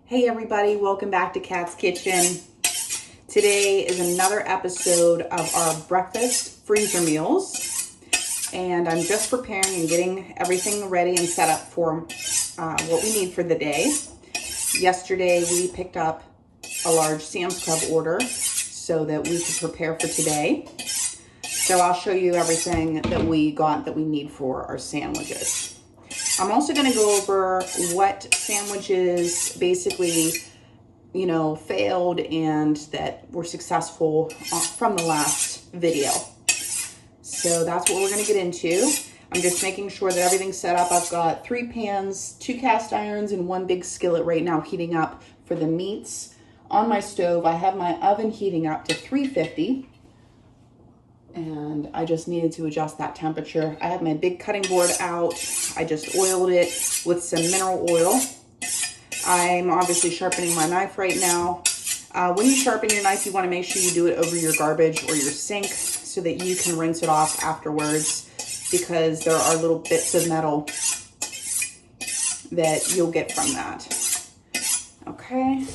Hey everybody, welcome back to Kat's Kitchen. Today is another episode of our breakfast freezer meals. And I'm just preparing and getting everything ready and set up for what we need for the day. Yesterday we picked up a large Sam's Club order so that we could prepare for today. So I'll show you everything that we got that we need for our sandwiches. I'm also going to go over what sandwiches basically, failed and that were successful from the last video. So that's what we're going to get into. I'm just making sure that everything's set up. I've got 3 pans, 2 cast irons, and 1 big skillet right now heating up for the meats. On my stove, I have my oven heating up to 350. And I just needed to adjust that temperature. I have my big cutting board out. I just oiled it with some mineral oil. I'm obviously sharpening my knife right now. When you sharpen your knife, you want to make sure you do it over your garbage or your sink so that you can rinse it off afterwards, because there are little bits of metal that you'll get from that. Okay.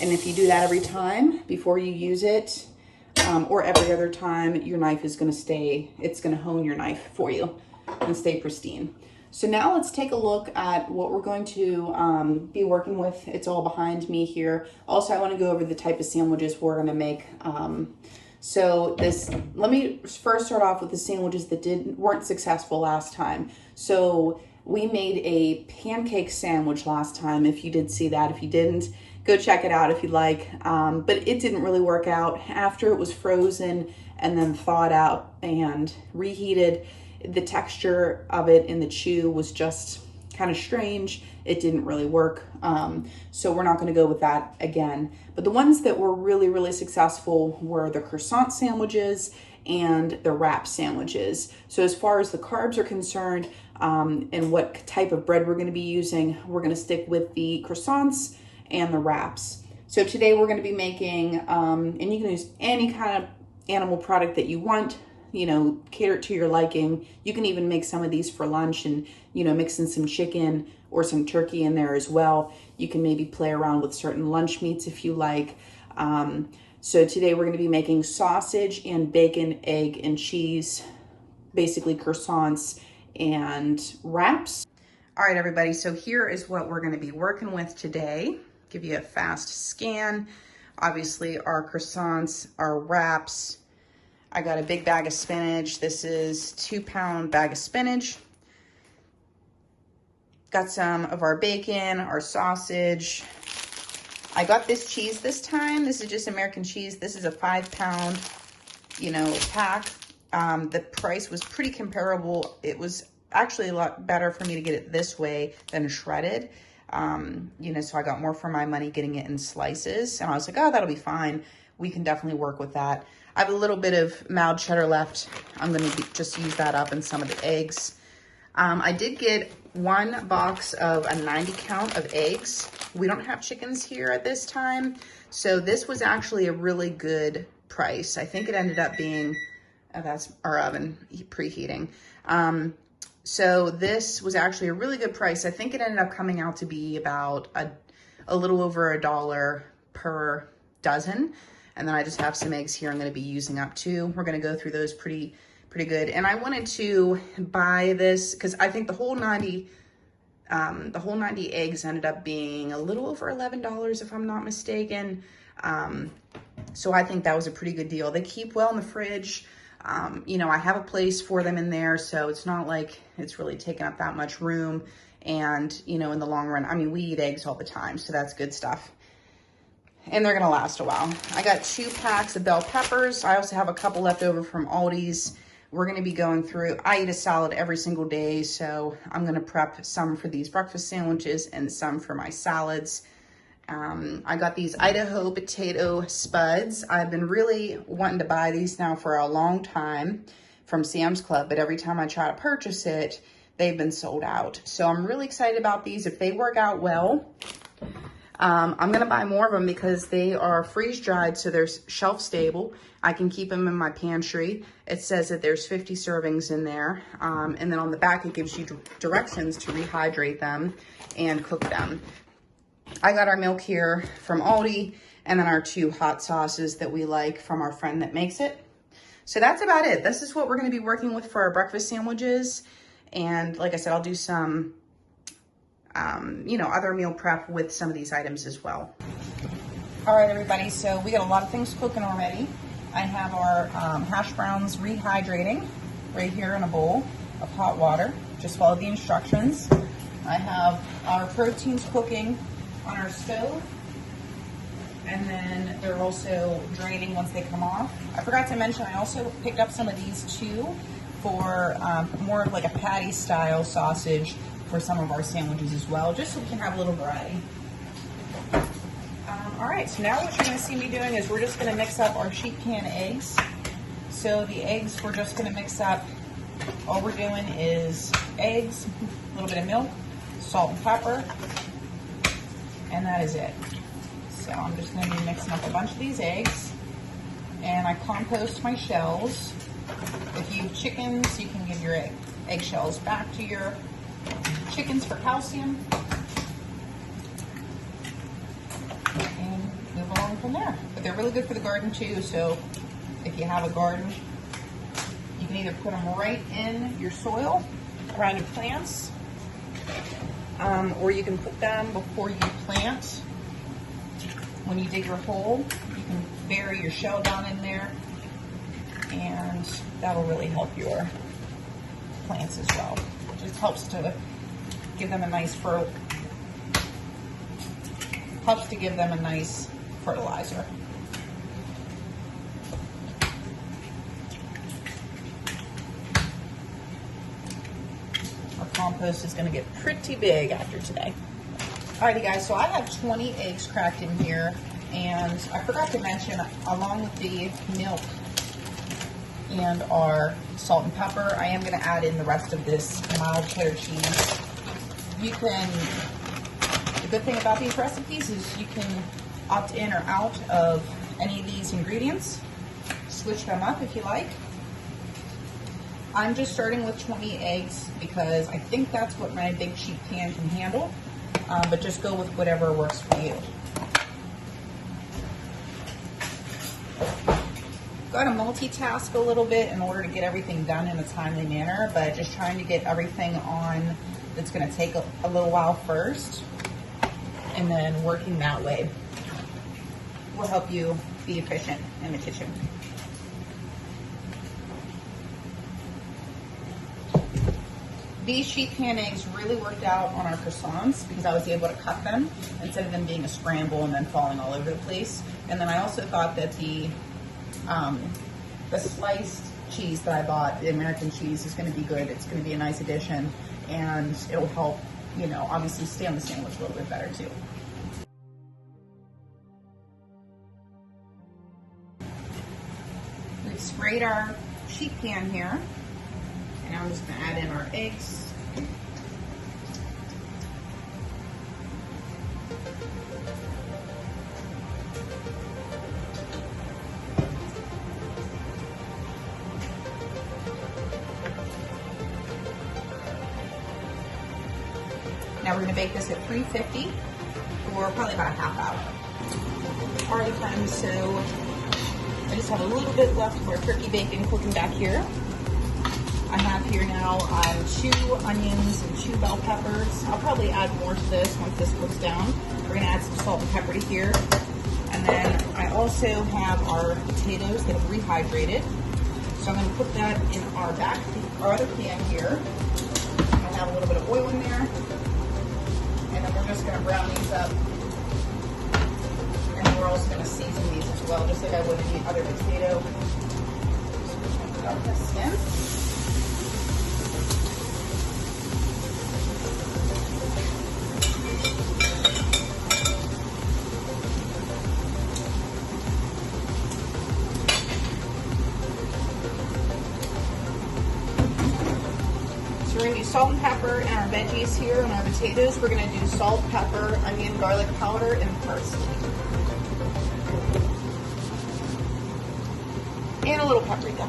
And if you do that every time before you use it, or every other time, your knife is going to stay, it's going to hone your knife for you and stay pristine. So now let's take a look at what we're going to be working with. It's all behind me here. Also, I want to go over the type of sandwiches we're going to make. Let me first start off with the sandwiches that weren't successful last time. So we made a pancake sandwich last time, if you did see that. If you didn't, go check it out if you'd like. But it didn't really work out. After it was frozen and then thawed out and reheated, the texture of it in the chew was just kind of strange. It didn't really work. So we're not going to go with that again. But the ones that were really, really successful were the croissant sandwiches and the wrap sandwiches. So as far as the carbs are concerned, and what type of bread we're going to be using, we're going to stick with the croissants and the wraps. So today we're going to be making, and you can use any kind of animal product that you want, cater it to your liking. You can even make some of these for lunch and, mix in some chicken or some turkey in there as well. You can maybe play around with certain lunch meats if you like. So today we're going to be making sausage and bacon, egg, and cheese, basically croissants and wraps. All right, everybody, so here is what we're going to be working with today. Give you a fast scan. Obviously, our croissants, our wraps. I got a big bag of spinach. This is 2-pound bag of spinach. Got some of our bacon, our sausage. I got this cheese this time. This is just American cheese. This is a 5-pound, pack. The price was pretty comparable. It was actually a lot better for me to get it this way than shredded. So I got more for my money getting it in slices, and I was like, oh, that'll be fine. We can definitely work with that. I have a little bit of mild cheddar left. I'm going to just use that up in some of the eggs. I did get 1 box of a 90 count of eggs. We don't have chickens here at this time, so this was actually a really good price. I think it ended up being, that's our oven preheating. So this was actually a really good price. I think it ended up coming out to be about a little over $1 per dozen. And then I just have some eggs here I'm going to be using up too. We're going to go through those pretty good. And I wanted to buy this because I think the whole 90 eggs ended up being a little over $11 if I'm not mistaken. So I think that was a pretty good deal. They keep well in the fridge. I have a place for them in there, so it's not like it's really taking up that much room. And, in the long run, we eat eggs all the time, so that's good stuff. And they're going to last a while. I got 2 packs of bell peppers. I also have a couple left over from Aldi's. We're going to be going through, I eat a salad every single day, so I'm going to prep some for these breakfast sandwiches and some for my salads. I got these Idaho potato spuds. I've been really wanting to buy these now for a long time from Sam's Club, but every time I try to purchase it, they've been sold out. So I'm really excited about these. If they work out well, I'm going to buy more of them because they are freeze dried, so they're shelf stable. I can keep them in my pantry. It says that there's 50 servings in there. And then on the back, it gives you directions to rehydrate them and cook them. I got our milk here from Aldi, and then our 2 hot sauces that we like from our friend that makes it. So that's about it. This is what we're gonna be working with for our breakfast sandwiches. And like I said, I'll do some, you know, other meal prep with some of these items as well. All right, everybody, so we got a lot of things cooking already. I have our hash browns rehydrating right here in a bowl of hot water. Just follow the instructions. I have our proteins cooking on our stove, and then they're also draining once they come off. I forgot to mention, I also picked up some of these too for more of like a patty style sausage for some of our sandwiches as well, just so we can have a little variety. All right, so now what you're gonna see me doing is we're just gonna mix up our sheet pan eggs. So the eggs, we're just gonna mix up, all we're doing is eggs, a little bit of milk, salt and pepper, and that is it. So I'm just gonna be mixing up a bunch of these eggs, and I compost my shells. If you have chickens, you can give your egg shells back to your chickens for calcium, and move along from there. But they're really good for the garden too, so if you have a garden, you can either put them right in your soil around your plants, or you can put them before you plant. When you dig your hole, you can bury your shell down in there, and that'll really help your plants as well. It just helps to give them a nice fertilizer. Our compost is going to get pretty big after today. Alrighty guys, so I have 20 eggs cracked in here, and I forgot to mention, along with the milk and our salt and pepper, I am going to add in the rest of this mild cheddar cheese. You can, the good thing about these recipes is you can opt in or out of any of these ingredients, switch them up if you like. I'm just starting with 20 eggs because I think that's what my big sheet pan can handle, but just go with whatever works for you. Got to multitask a little bit in order to get everything done in a timely manner, but just trying to get everything on that's going to take a little while first, and then working that way will help you be efficient in the kitchen. These sheet pan eggs really worked out on our croissants because I was able to cut them instead of them being a scramble and then falling all over the place. And then I also thought that the sliced cheese that I bought, the American cheese, is going to be good. It's going to be a nice addition, and it'll help, you know, obviously stay on the sandwich a little bit better too. We've sprayed our sheet pan here, and now I'm just going to add in our eggs. Now we're going to bake this at 350 for probably about a half hour. Already done, so I just have a little bit left for turkey bacon cooking back here. I have here now 2 onions and 2 bell peppers. I'll probably add more to this once this cooks down. We're going to add some salt and pepper to here. And then I also have our potatoes that have rehydrated. So I'm going to put that in our other pan here. I have a little bit of oil in there. And then we're just going to brown these up. And then we're also going to season these as well, just like I would any other potato. So got the skin. We're going to do salt and pepper and our veggies here and our potatoes. We're going to do salt, pepper, onion, garlic powder, and parsley. And a little paprika.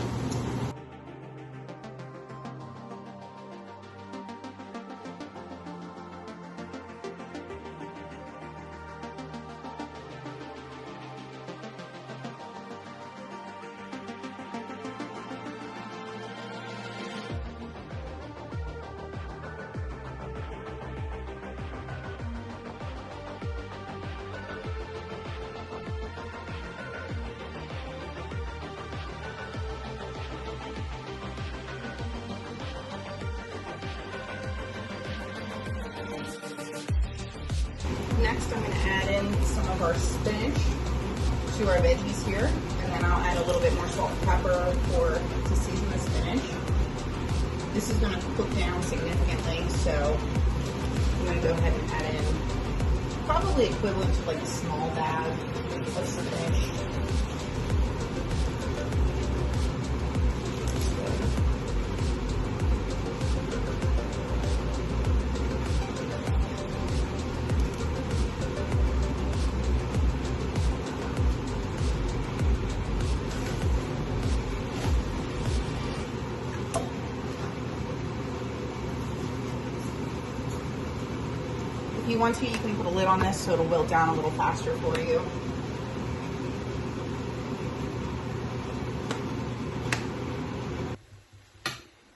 Next, I'm going to add in some of our spinach to our veggies here, and then I'll add a little bit more salt and pepper to season the spinach. This is going to cook down significantly, so I'm going to go ahead and add in probably equivalent to like a small bag of spinach. If you want to, you can put a lid on this so it'll wilt down a little faster for you.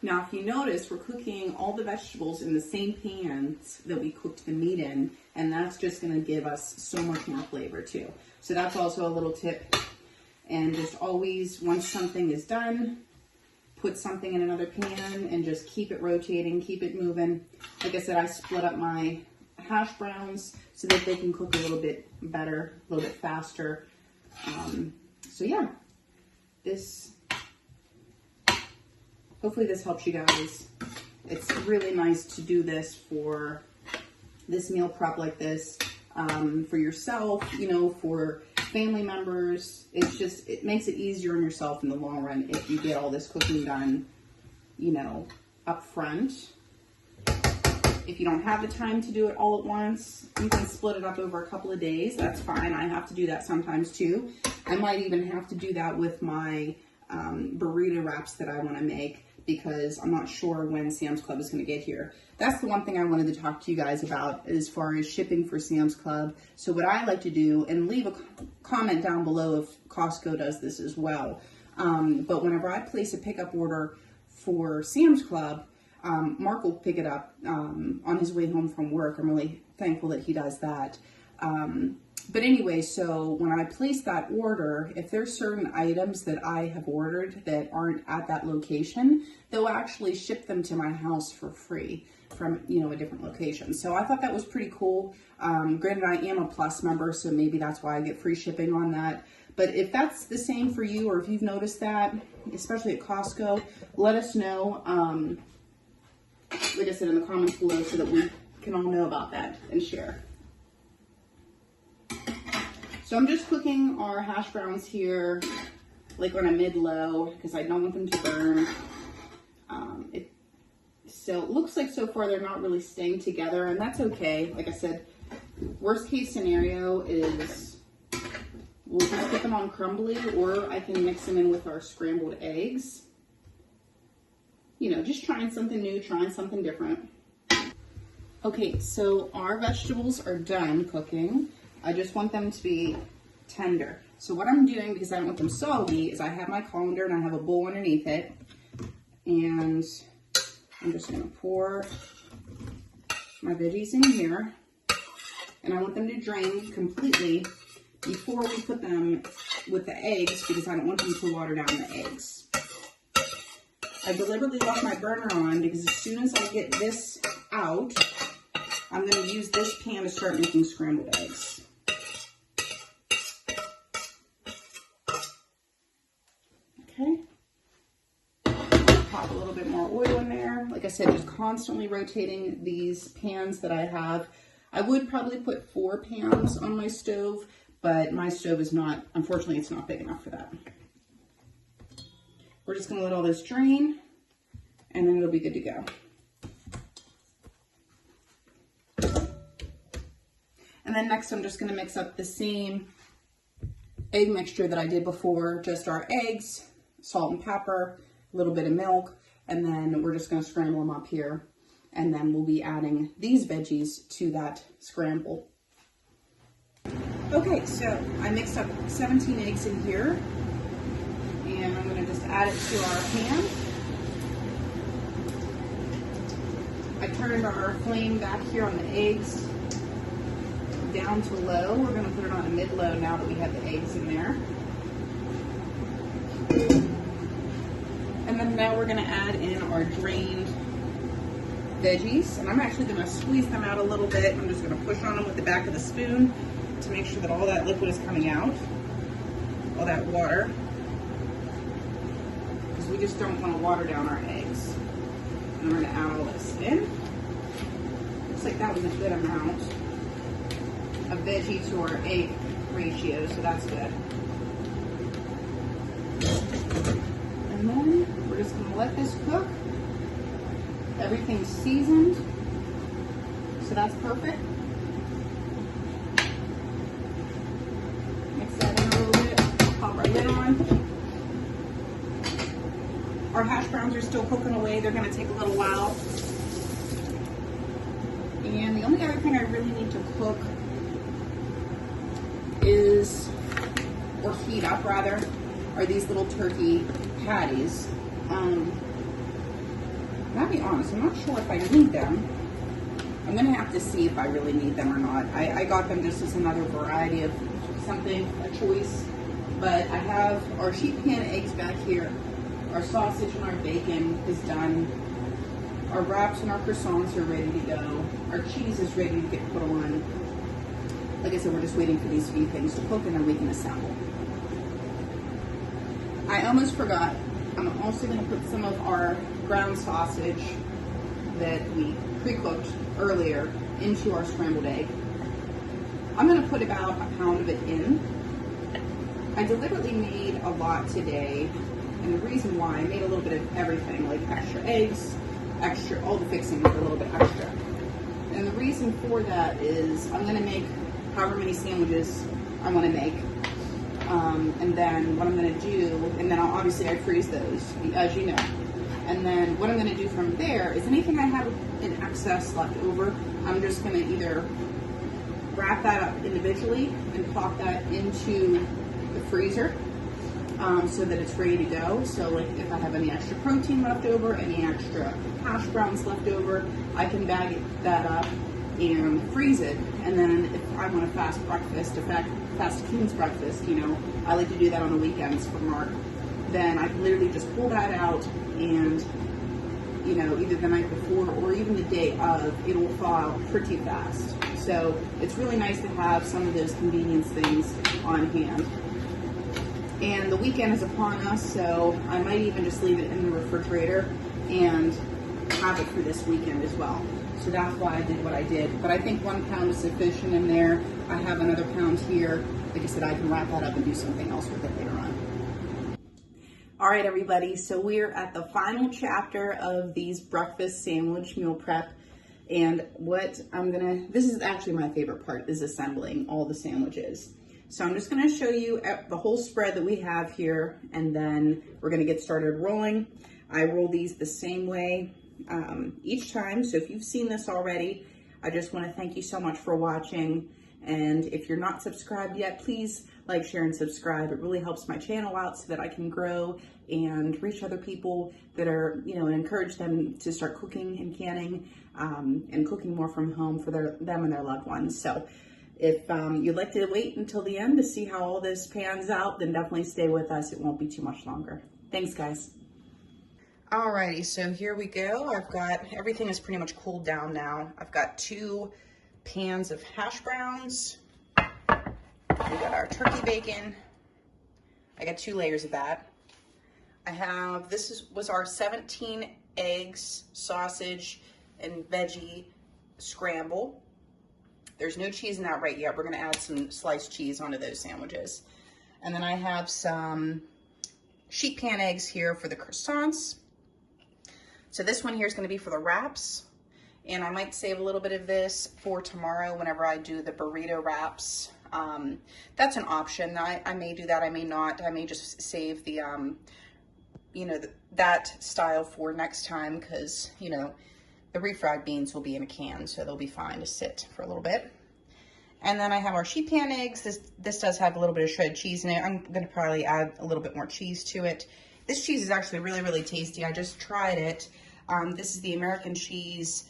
Now, if you notice, we're cooking all the vegetables in the same pans that we cooked the meat in, and that's just going to give us so much more flavor too. So that's also a little tip. And just always, once something is done, put something in another pan and just keep it rotating, keep it moving. Like I said, I split up my hash browns so that they can cook a little bit better, a little bit faster. So yeah, hopefully this helps you guys. It's really nice to do this for this meal prep like this, for yourself, you know, for family members. It makes it easier on yourself in the long run if you get all this cooking done, you know, up front. If you don't have the time to do it all at once, you can split it up over a couple of days. That's fine. I have to do that sometimes too. I might even have to do that with my burrito wraps that I want to make, because I'm not sure when Sam's Club is going to get here. That's the one thing I wanted to talk to you guys about as far as shipping for Sam's Club. So what I like to do, and leave a comment down below if Costco does this as well, but whenever I place a pickup order for Sam's Club, Mark will pick it up on his way home from work. I'm really thankful that he does that. But anyway, so when I place that order, if there's certain items that I have ordered that aren't at that location, they'll actually ship them to my house for free from, you know, a different location. So I thought that was pretty cool. Granted, I am a Plus member, so maybe that's why I get free shipping on that. But if that's the same for you, or if you've noticed that, especially at Costco, let us know. Like I said, in the comments below, so that we can all know about that and share. So I'm just cooking our hash browns here, like on a mid-low, because I don't want them to burn. So it looks like so far they're not really staying together, and that's okay. Like I said, worst case scenario is we'll just put them on crumbly, or I can mix them in with our scrambled eggs. You know, just trying something new, trying something different. Okay, so our vegetables are done cooking. I just want them to be tender. So what I'm doing, because I don't want them soggy, is I have my colander and I have a bowl underneath it. And I'm just gonna pour my veggies in here. And I want them to drain completely before we put them with the eggs, because I don't want them to water down the eggs. I deliberately left my burner on because as soon as I get this out, I'm going to use this pan to start making scrambled eggs. Okay. Pop a little bit more oil in there. Like I said, just constantly rotating these pans that I have. I would probably put 4 pans on my stove, but my stove is not, unfortunately, it's not big enough for that. We're just going to let all this drain, and then it'll be good to go. And then next, I'm just going to mix up the same egg mixture that I did before, just our eggs, salt and pepper, a little bit of milk, and then we're just going to scramble them up here. And then we'll be adding these veggies to that scramble. Okay, so I mixed up 17 eggs in here. And I'm going to just add it to our pan. I turned our flame back here on the eggs down to low. We're going to put it on a mid-low now that we have the eggs in there. And then now we're going to add in our drained veggies, and I'm actually going to squeeze them out a little bit. I'm just going to push on them with the back of the spoon to make sure that all that liquid is coming out, all that water, because we just don't want to water down our eggs. And we're going to add all this in. Looks like that was a good amount of veggie to our egg ratio, so that's good. And then we're just going to let this cook. Everything's seasoned, so that's perfect. Mix that in a little bit, pop our lid on. Our hash browns are still cooking away. They're going to take a little while. And the only other thing I really need to cook is, or heat up rather, are these little turkey patties. I'll be honest, I'm not sure if I need them. I'm gonna have to see if I really need them or not. I got them just as another variety of something, a choice. But I have our sheet pan eggs back here. Our sausage and our bacon is done. Our wraps and our croissants are ready to go. Our cheese is ready to get put on. Like I said, we're just waiting for these few things to cook and then we can assemble. I almost forgot. I'm also going to put some of our ground sausage that we pre-cooked earlier into our scrambled egg. I'm going to put about a pound of it in. I deliberately made a lot today, and the reason why, I made a little bit of everything, like extra eggs, extra, all the fixings are a little bit extra. And the reason for that is I'm going to make however many sandwiches I want to make. And then what I'm going to do, and then obviously I freeze those, as you know. And then what I'm going to do from there is anything I have in excess left over, I'm just going to either wrap that up individually and pop that into the freezer so that it's ready to go. So like if I have any extra protein left over, any extra hash browns left over, I can bag that up and freeze it. And then if I want a fast breakfast, fast King's breakfast, you know, I like to do that on the weekends for Mark, then I can literally just pull that out and, you know, either the night before or even the day of, it will thaw out pretty fast. So it's really nice to have some of those convenience things on hand. And the weekend is upon us, so I might even just leave it in the refrigerator and have it for this weekend as well. So that's why I did what I did. But I think 1 pound is sufficient in there. I have another pound here. Like I said, I can wrap that up and do something else with it later on. All right, everybody. So we're at the final chapter of these breakfast sandwich meal prep. And what this is actually my favorite part, is assembling all the sandwiches. So I'm just gonna show you the whole spread that we have here, and then we're gonna get started rolling. I roll these the same way each time. So if you've seen this already, I just want to thank you so much for watching. And if you're not subscribed yet, please like, share, and subscribe. It really helps my channel out so that I can grow and reach other people that are, you know, and encourage them to start cooking and canning and cooking more from home for them and their loved ones. So if you'd like to wait until the end to see how all this pans out, then definitely stay with us. It won't be too much longer. Thanks, guys. Alrighty, so here we go. I've got, everything is pretty much cooled down now. I've got 2 pans of hash browns. We got our turkey bacon. I got 2 layers of that. I have, was our 17 eggs, sausage, and veggie scramble. There's no cheese in that right yet. We're gonna add some sliced cheese onto those sandwiches. And then I have some sheet pan eggs here for the croissants. So this one here is going to be for the wraps, and I might save a little bit of this for tomorrow whenever I do the burrito wraps. That's an option. I may do that, I may not. I may just save the, you know, that style for next time, because, you know, the refried beans will be in a can, so they'll be fine to sit for a little bit. And then I have our sheet pan eggs. This does have a little bit of shredded cheese in it. I'm going to probably add a little bit more cheese to it. This cheese is actually really, really tasty. I just tried it. This is the American cheese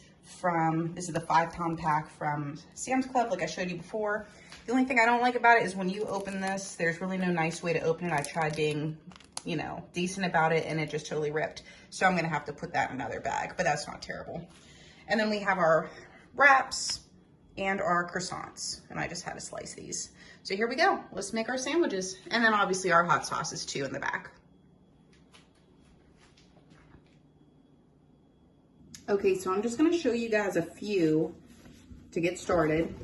this is the 5-pound pack from Sam's Club, like I showed you before. The only thing I don't like about it is when you open this, there's really no nice way to open it. I tried being, you know, decent about it, and it just totally ripped. So I'm going to have to put that in another bag, but that's not terrible. And then we have our wraps and our croissants. And I just had to slice these. So here we go. Let's make our sandwiches. And then obviously our hot sauces too in the back. Okay, so I'm just gonna show you guys a few to get started.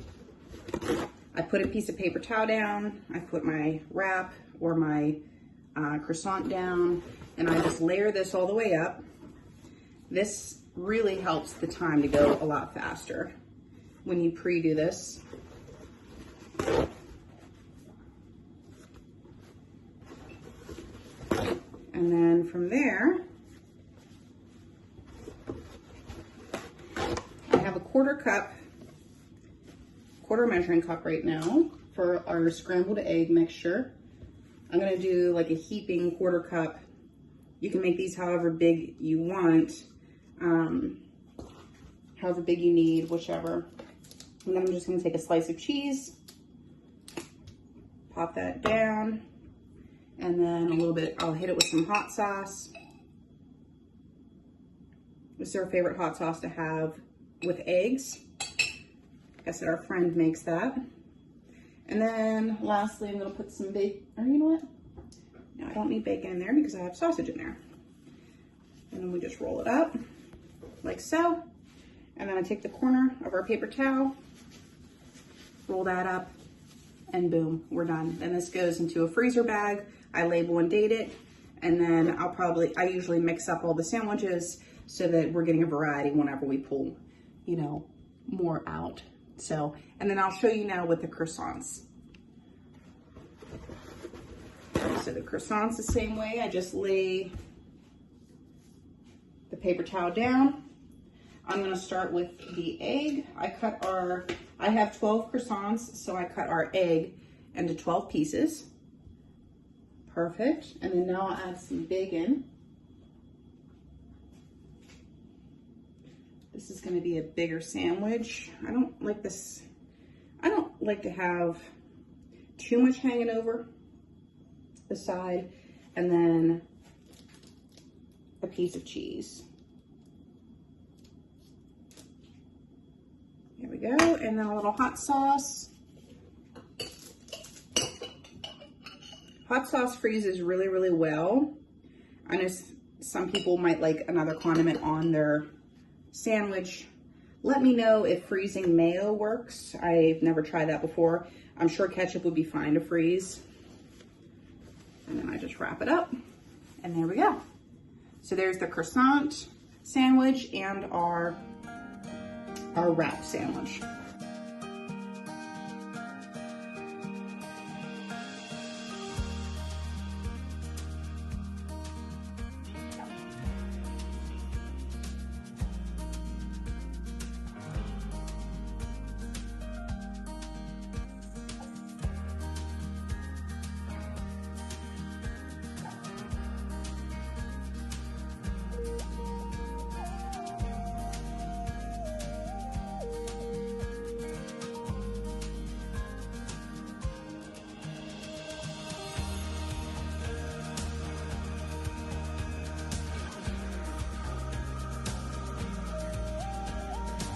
I put a piece of paper towel down, I put my wrap or my croissant down, and I just layer this all the way up. This really helps the time to go a lot faster when you pre-do this. And then from there, I have a quarter measuring cup right now for our scrambled egg mixture. I'm gonna do like a heaping quarter cup. You can make these however big you want, however big you need, whichever. And then I'm just gonna take a slice of cheese, pop that down, and then a little bit, I'll hit it with some hot sauce. This is our favorite hot sauce to have with eggs. Like I said, our friend makes that. And then lastly, I'm gonna put some bacon, or you know what? No, I don't need bacon in there because I have sausage in there. And then we just roll it up like so. And then I take the corner of our paper towel, roll that up, and boom, we're done. Then this goes into a freezer bag. I label and date it. And then I usually mix up all the sandwiches so that we're getting a variety whenever we pull, you know, more out. So, and then I'll show you now with the croissants. So the croissants the same way. I just lay the paper towel down. I'm gonna start with the egg. I have 12 croissants, so I cut our egg into 12 pieces. Perfect. And then now I'll add some bacon. This is going to be a bigger sandwich. I don't like to have too much hanging over the side, and then a piece of cheese. There we go. And then a little hot sauce. Hot sauce freezes really, really well. I know some people might like another condiment on their sandwich. Let me know if freezing mayo works. I've never tried that before. I'm sure ketchup would be fine to freeze. And then I just wrap it up, and there we go. So there's the croissant sandwich and our wrap sandwich.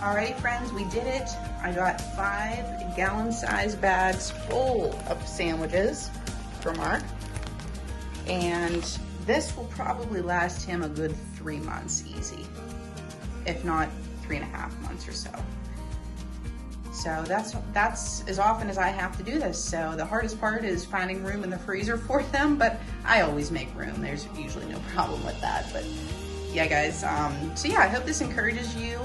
Alrighty friends, we did it. I got 5 gallon-sized bags full of sandwiches for Mark. And this will probably last him a good 3 months easy, if not 3.5 months or so. So that's as often as I have to do this. So the hardest part is finding room in the freezer for them, but I always make room. There's usually no problem with that. But yeah, guys, so yeah, I hope this encourages you,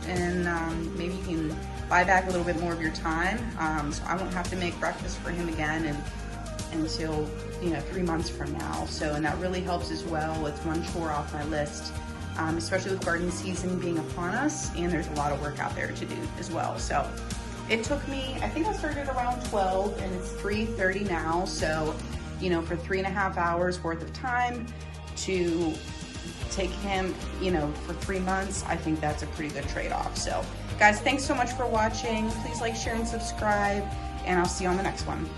and maybe you can buy back a little bit more of your time, so I won't have to make breakfast for him again until 3 months from now. So, and that really helps as well. It's one chore off my list, especially with garden season being upon us, and there's a lot of work out there to do as well. So it took me, I think I started around 12 and it's 3:30 now. So, for 3.5 hours worth of time to take him, for 3 months, I think that's a pretty good trade-off. So guys, thanks so much for watching. Please like, share, and subscribe, and I'll see you on the next one.